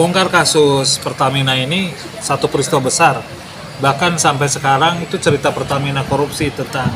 membongkar kasus Pertamina ini satu peristiwa besar. Bahkan sampai sekarang itu cerita Pertamina korupsi tentang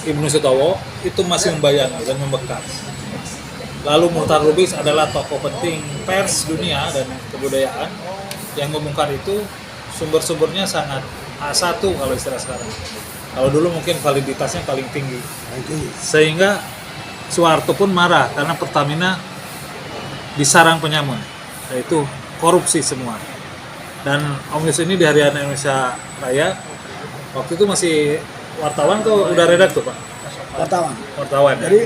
Ibnu Sutowo itu masih membayang dan membekas. Lalu Muchtar Lubis adalah tokoh penting pers dunia dan kebudayaan yang membongkar itu. Sumber-sumbernya sangat A1 kalau istilah sekarang. Kalau dulu mungkin validitasnya paling tinggi. Sehingga Soeharto pun marah karena Pertamina disarang penyamun, yaitu korupsi semua. Dan Om Yus ini di Hari Anak Indonesia Raya, waktu itu masih wartawan tuh udah redaktur Pak? Wartawan ya? Jadi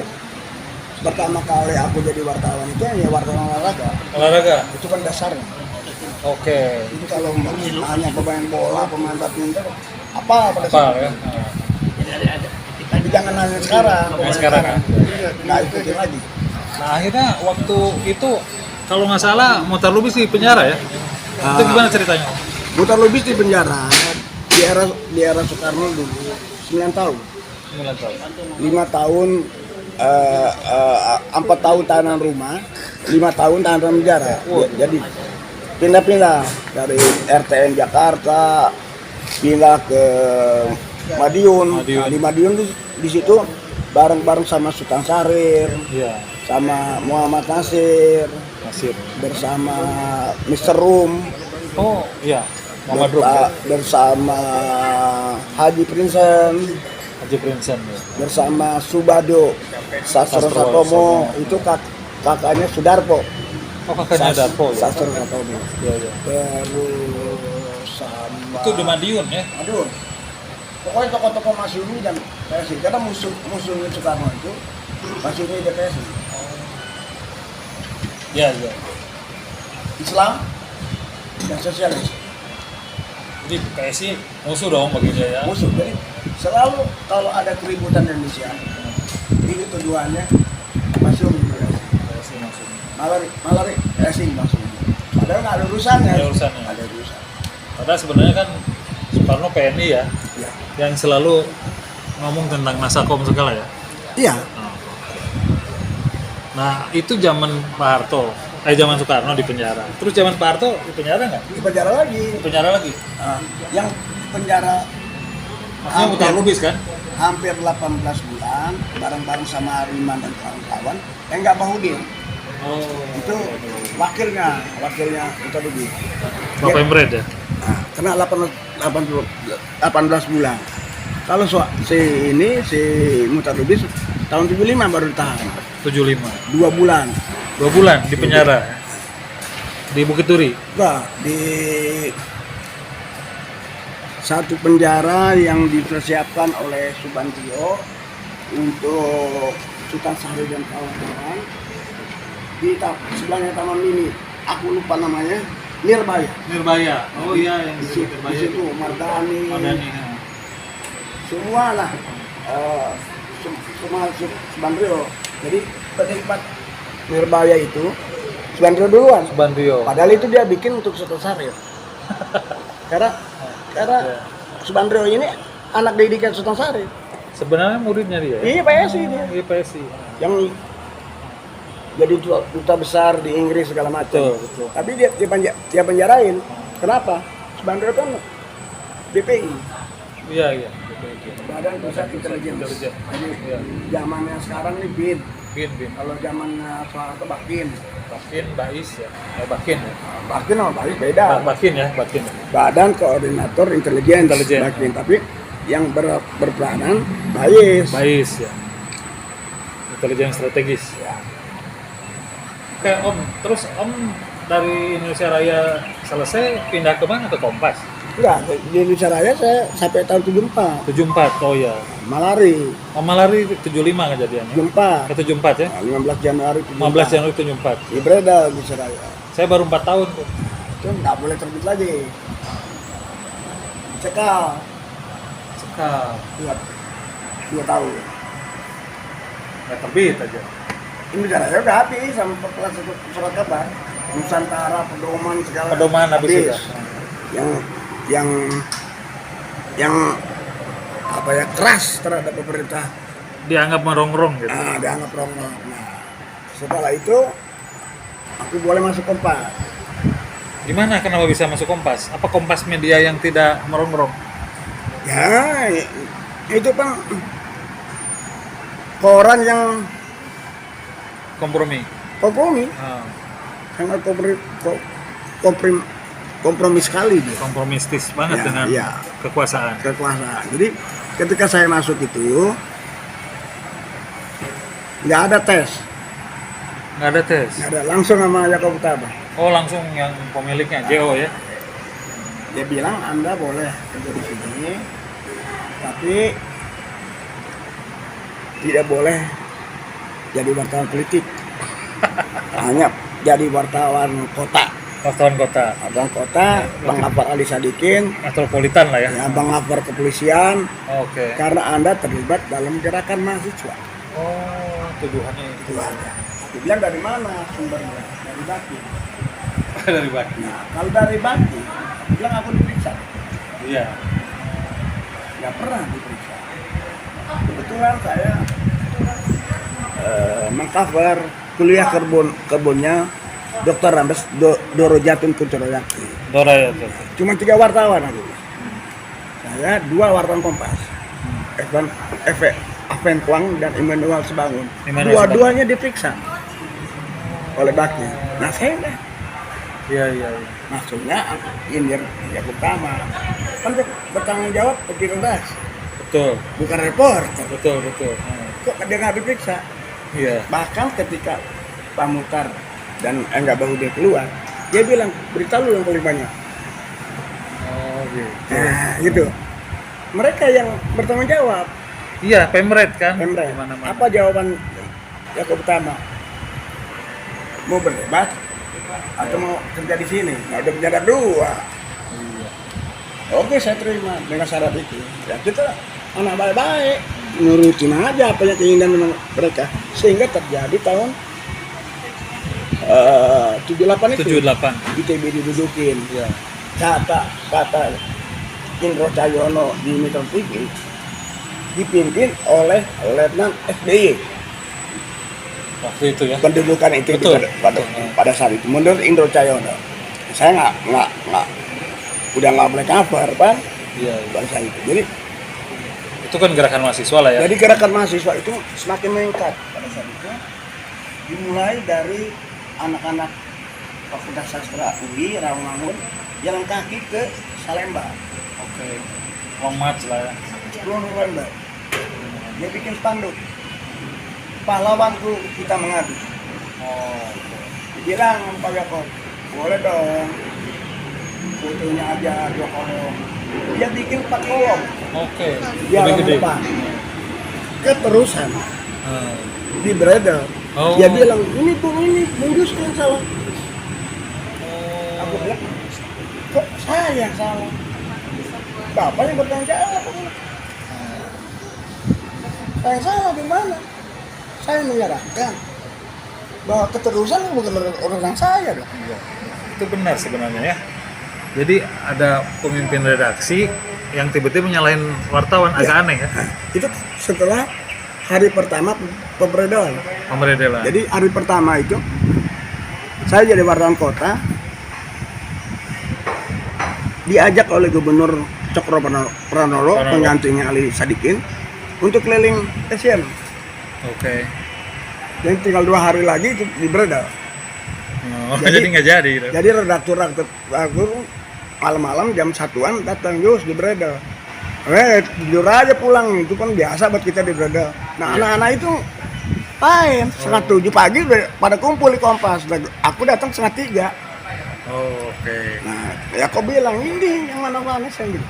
pertama kali aku jadi wartawan itu ya wartawan olahraga. Olahraga? Itu kan dasarnya. Oke. Itu kalau hanya pemain bola, pemain badminton, apa pada saat ya? Tapi jangan nanya sekarang. Sekarang kan? Nggak ikutin lagi. Nah akhirnya waktu itu kalau nggak salah Muchtar Lubis di penjara ya? Itu gimana ceritanya? Muchtar Lubis di penjara di era Soekarno dulu 9 tahun. 9 tahun. 5 tahun 4 tahun tahanan rumah, 5 tahun tahanan penjara. Jadi pindah-pindah dari RTN Jakarta, pindah ke Madiun. Nah, di Madiun di situ bareng-bareng sama Sultan Syahrir, Iya. sama Muhammad Nasir, bersama Mr. Rum, Oh iya. Muhammad Rum ya? bersama Haji Prinsen, Ya. bersama Subado Sastro Satomo, itu kakaknya Sudarpo. Oh kakaknya Darpo ya? Sastro Satomo. Iya, iya. Terus sama Itu di Madiun ya? Aduh, pokoknya tokoh-tokoh Masyumi dan PSI, karena musuhnya Soekarno itu Masyumi dan PSI. Iya, iya. Islam dan sosialis. Jadi PSI musuh dong bagi dia ya? Musuh, jadi selalu kalau ada keributan di Indonesia, itu tujuannya Masyumi dan PSI. PSI maksudnya. Malah PSI Masyumi. Padahal nggak ada urusannya. Ada urusannya. Ada urusan. Padahal sebenarnya kan Soekarno PNI ya, Ya. yang selalu ngomong tentang Nasakom segala ya. Iya. Nah itu zaman Pak Harto, zaman Soekarno di penjara. Terus zaman Pak Harto di penjara nggak? Di penjara lagi. Di penjara lagi. Yang penjara Maksudnya Muchtar Lubis kan? hampir 18 bulan bareng-bareng sama Ariman dan kawan-kawan. Enggak Bahudin. Oh. Itu wakilnya itu lebih. Bapak Emred ya? Nah, kena 18 bulan. Kalau si Muchtar Lubis tahun 75 baru ditahan. 75. 2 bulan. 2 bulan di penjara ya? Di Bukit Duri? Nah, di satu penjara yang dipersiapkan oleh Subantio untuk Sultan Syahrir dan kawan-kawan di sebelahnya Taman Mini. Aku lupa namanya. Nirbaya. Oh iya yang Di situ Mardani. Semua lah. Semua Subandrio. Jadi penikmat Nirbaya itu Subandrio duluan. Padahal itu dia bikin untuk Sultan Syahrir. Karena Subandrio ini anak didikan Sultan Syahrir. Sebenarnya muridnya dia. Iya PSI dia. Iya PSI. Yang jadi duta besar di Inggris segala macam. Betul. Tapi dia penjarain. Kenapa? Subandrio kan BPI. Iya. Badan Pusat Intelijen. Jadi zamannya sekarang nih BIN. Kalau zamannya Soeharto Bakin. Bais ya. Bakin ya. Bakin sama Bais beda. Bakin. Badan Koordinator Intelijen. Bakin. Tapi yang berperanan Bais ya. Intelijen strategis. Ya. Oke Om, terus Om dari Indonesia Raya selesai pindah ke mana? Ke Kompas? Enggak, di Indonesia Raya saya sampai tahun 74. 74, oh ya. Malari. Malari 75 kejadiannya. 74. Ke 74 ya? 15 Januari 74. 15 Januari 74. Di beredar di Indonesia Raya. Saya baru 4 tahun tuh. Itu nggak boleh terbit lagi. Cekal. Iya. 2 tahun. Nggak terbit aja. Indonesia Raya udah habis sama surat kabar. Nusantara, pedoman segala. Pedoman habis sudah. Yang apa ya, keras terhadap pemerintah. Dianggap merongrong gitu. Dianggap rongrong. Nah, setelah itu aku boleh masuk Kompas. Gimana kenapa bisa masuk Kompas? Apa Kompas media yang tidak merongrong? Ya, itu kan koran yang Kompromi. kompromi, Ah, sangat kompromi sekali dia. kompromistis banget Ya, dengan ya. kekuasaan. Kekuasaan. Jadi ketika saya masuk itu nggak ada tes, Nggak ada tes. nggak ada, langsung sama Yakob Utama. Oh, langsung yang pemiliknya JO ya. Dia bilang Anda boleh kerja di sini, tapi tidak boleh jadi wartawan politik. Hanya jadi wartawan kota. Wartawan kota. Abang kota, Bang Gafar Ali Sadikin, Metropolitan lah ya. ya Bang Gafar kepolisian, Oke. karena Anda terlibat dalam gerakan mahasiswa. Oh, tuduhannya Itu aja. Aku bilang dari mana sumbernya? Dari Bakti. dari Bakti. Nah, kalau dari Bakti, aku bilang aku diperiksa. Iya. Nggak pernah diperiksa. Kebetulan saya mengcover kuliah kebunnya Dr. Rambes Doro Jatun Kuncoroyakti. Dora ya. Tuh. Cuma 3 wartawan aku. Saya 2 wartawan Kompas. Evan Kwang dan Immanuel Sebangun. Immanuel Dua-duanya diperiksa oleh Bakti. Nah saya udah Iya, iya, iya. maksudnya Indir ya pertama kan bertanggung jawab lebih rendah, Betul. bukan reporter. Betul, betul. Hmm. Kok dia nggak diperiksa? Iya. Bahkan ketika Pak Muhtar dan Enggak baru dia keluar, dia bilang berita lu yang paling banyak. Oh, gitu. Nah, gitu. Mereka yang bertanggung jawab. Iya, Pemret kan. Pemret. Kemana-mana. Apa jawaban Yakob Utama? Mau berdebat atau mau kerja di sini? Nah, udah penjara 2. Iya. Oke, saya terima dengan syarat itu. Ya kita anak baik-baik, nurutin aja apa yang keinginan mereka, sehingga terjadi tahun 78 itu. 78. ITB didudukin. Iya. Kata Indro Cahyono di Metro TV dipimpin oleh Letnan SBY. Waktu itu ya. Pendudukan ITB Betul. pada saat itu menurut Indro Cahyono. Saya nggak udah nggak boleh cover kan Iya, iya. pada saat itu. Jadi Itu kan gerakan mahasiswa lah ya. Jadi gerakan mahasiswa itu semakin meningkat pada saat itu. Dimulai dari anak-anak Fakultas Sastra UI Rawamangun jalan kaki ke Salemba. Oke. Long march lah ya. 10 November. Dia bikin spanduk. Pahlawanku kita mengadu. Oh. Dibilang Pak Yakob, boleh dong. Fotonya aja 2 kolom. Dia bikin 4 kolom. Oke. Di halaman Gede-gede. depan. Keterusan. Hmm. Di beredar. Oh. Dia bilang ini bungkus yang salah. Aku bilang kok saya yang salah. Bapak yang bertanggung jawab. Saya salah di mana? Saya menyerahkan bahwa keterusan bukan urusan saya dong. Iya. Itu benar sebenarnya ya. Jadi ada pemimpin redaksi yang tiba-tiba nyalahin wartawan, agak aneh ya. Nah, itu setelah hari pertama pemberedalan. Pemberedelan. Jadi hari pertama itu saya jadi wartawan kota, diajak oleh Gubernur Cokro Pranolo, penggantinya Ali Sadikin, untuk keliling SN. Oke. Yang tinggal 2 hari lagi itu diberedal. Oh, jadi nggak jadi gitu. Jadi redaktur malam-malam jam 1-an datang Yus diberedal. Tidur aja pulang, itu kan biasa buat kita diberedal. Nah, anak-anak itu lain, 7:30 pagi udah pada kumpul di Kompas. Aku datang 2:30. Oh, oke. Nah, ya kok bilang ini yang mana-mana saya gitu.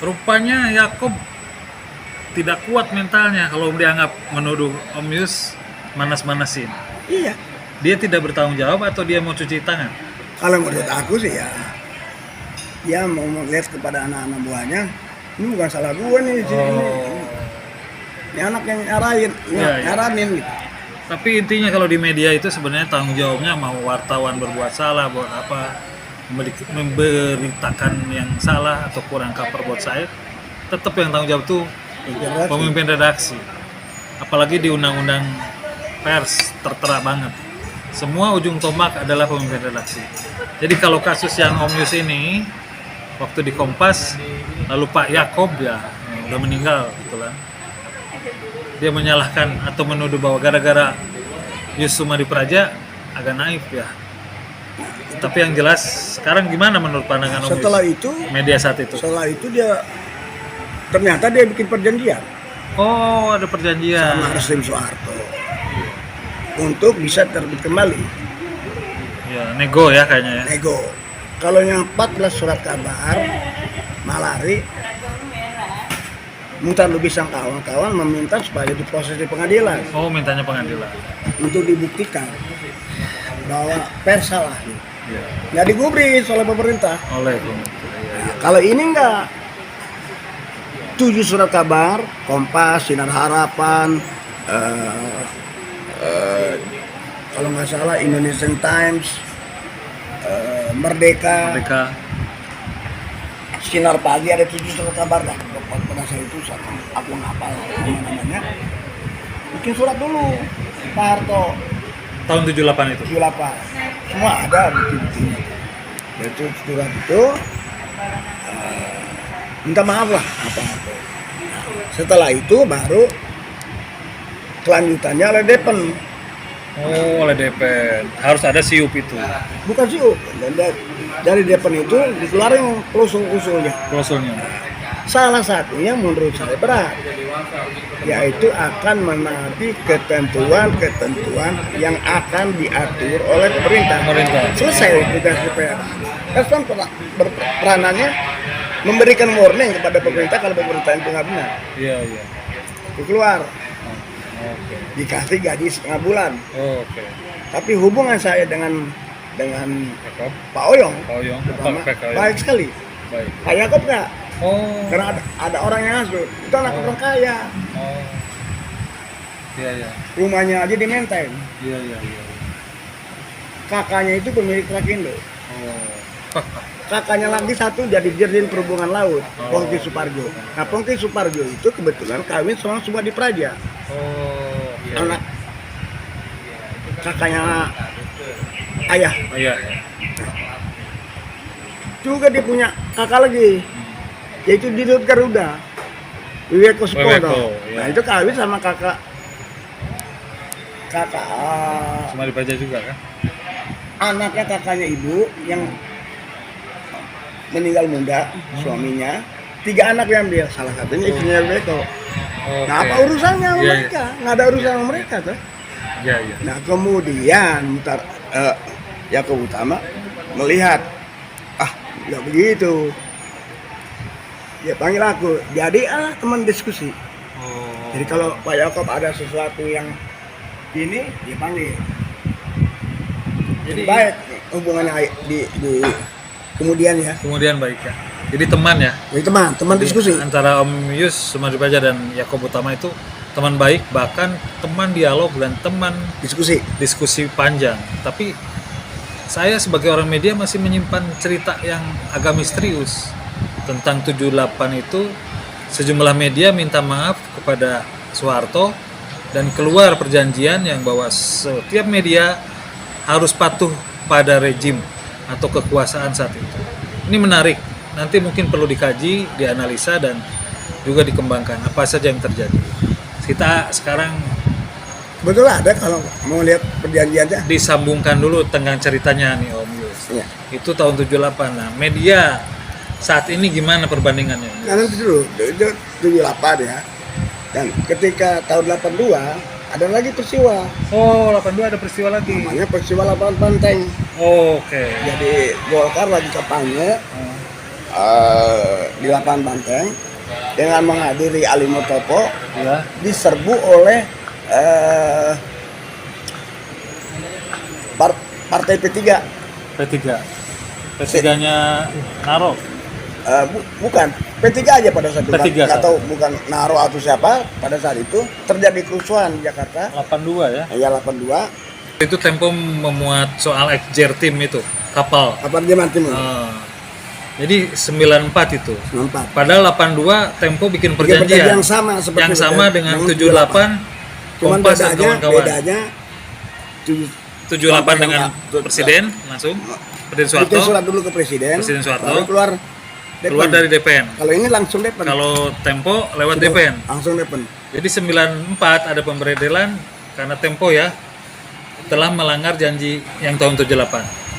Rupanya Yakob tidak kuat mentalnya kalau dianggap menuduh Om Yus manas-manasin. Iya. Dia tidak bertanggung jawab atau dia mau cuci tangan? Kalau menurut aku sih ya, dia mau melihat kepada anak-anak buahnya, ini bukan salah gua nih, ini anak yang nyaranin, nyaranin gitu. Tapi intinya kalau di media itu sebenarnya tanggung jawabnya mau wartawan berbuat salah, buat apa, memberitakan yang salah atau kurang cover buat saya, tetap yang tanggung jawab tuh pemimpin redaksi. Apalagi di undang-undang pers tertera banget semua ujung tombak adalah pemimpin redaksi. Jadi kalau kasus yang Om Yus ini waktu di Kompas, lalu Pak Yakob ya udah meninggal kebetulan, dia menyalahkan atau menuduh bahwa gara-gara Yus Sumadi Praja agak naif ya. Tapi yang jelas sekarang gimana menurut pandangan Om Setelah Yus? itu, Media saat itu. setelah itu dia ternyata dia bikin perjanjian Oh, ada perjanjian. sama Hasim Soeharto untuk bisa terbit kembali. Ya, nego ya kayaknya ya. Nego. Kalau yang 14 surat kabar Malari, Muhtar Lubis sang kawan-kawan meminta supaya diproses di pengadilan Oh, mintanya pengadilan. untuk dibuktikan bahwa pers salah. Ya, Nggak digubris oleh pemerintah. oleh Nah, kalau ini enggak, 7 surat kabar, Kompas, Sinar Harapan, kalau nggak salah Indonesian Times, Merdeka, mereka Sinar Pagi, ada 7 surat kabar lah. Pada saat itu aku ngapal namanya. Bikin surat dulu, Pak Harto, tahun 78 itu. 78. Semua ada bukti-buktinya. Itu surat itu minta maaf lah apa. Setelah itu baru kelanjutannya oleh Depen, Oh, oleh DPN. Harus ada siup itu. bukan sih. Dan dari Depen itu dikeluarin usul-usulnya. Klausulnya. Salah satunya menurut saya berat, yaitu akan menaati ketentuan-ketentuan yang akan diatur oleh pemerintah. Selesai tugas DPR. Kan peranannya memberikan warning kepada pemerintah kalau pemerintah itu nggak benar. Iya, iya. Itu keluar, Oke. dikasih gaji setengah bulan. Oke. Tapi hubungan saya dengan Yakob. Pak Oyong, Pak Oyong. terutama, Pak Oyong. baik sekali. Baik. Pak Yakob nggak, Oh. karena ada orang yang ngasuh. Itu anak orang kaya, Oh. Iya, iya. rumahnya aja di Menteng. Iya, iya, iya. Kakaknya itu pemilik Trakindo. Oh. Kakaknya lagi satu jadi Dirjen Perhubungan Laut, Oh. Pongki Suparjo. Nah, Pongki Suparjo itu kebetulan kawin sama Sumadi Praja. Oh. Iya. Anak kakaknya ayah. Iya. Juga dia punya kakak lagi, yaitu di Dirut Garuda, Wiweko Supono. Wiweko, ya. Nah, itu kawin sama kakak Cuma dibaca juga kan? anaknya kakaknya ibu yang meninggal muda, suaminya. 3 anak yang dia, salah satunya istrinya Wiweko. Oke. Nah, apa urusannya sama Iya, mereka? Nggak ada urusan sama mereka tuh. Iya, iya. Nah, kemudian Yakob Utama melihat, nggak begitu. Dia panggil aku, jadi teman diskusi. Oh. Jadi kalau Pak Yakob ada sesuatu yang ini, dia panggil. Jadi baik hubungannya di kemudian ya. Kemudian baik ya. Jadi teman ya. Jadi teman Jadi diskusi. antara Om Yus Sumadi Praja dan Yakob Utama itu teman baik, bahkan teman dialog dan teman diskusi panjang. Tapi saya sebagai orang media masih menyimpan cerita yang agak misterius tentang 78 itu. Sejumlah media minta maaf kepada Soeharto dan keluar perjanjian yang bahwa setiap media harus patuh pada rejim atau kekuasaan saat itu. Ini menarik, nanti mungkin perlu dikaji, dianalisa dan juga dikembangkan apa saja yang terjadi. Kita sekarang Betul ada kalau mau lihat perjanjiannya. disambungkan dulu tentang ceritanya nih Om Yus. Iya. Itu tahun 78. Nah, media saat ini gimana perbandingannya? Nah, nanti dulu, itu 78 ya. Dan ketika tahun 82 ada lagi peristiwa, Oh, 82 ada peristiwa lagi. namanya peristiwa Lapangan Banteng. Oke. Jadi Golkar lagi kampanye di Lapangan Banteng dengan menghadiri Ali Mutopo, Ya. diserbu oleh partai P3. P3. P3-nya Naro. Bukan P3 aja pada saat itu. P3 Nggak saat tahu bukan Naro atau siapa. Pada saat itu terjadi kerusuhan di Jakarta. 82 ya. Ya 82. Itu Tempo memuat soal exertim itu, kapal. Apa dia mati mau? Jadi 94 itu. 94. Padahal 82 Tempo bikin Perjanjian perjanjian yang sama seperti yang sama dengan 78 Cuman Kompas dan bedanya kawan-kawan. 78 dengan Sampai presiden langsung. Presiden Soeharto bikin surat dulu ke presiden. Presiden Soeharto. Baru keluar keluar Depen. dari DPN. Kalau ini langsung Depen. Kalau Tempo lewat Sudah DPN. Langsung Depen. Jadi 94 ada pemberedelan karena Tempo ya telah melanggar janji yang tahun 78.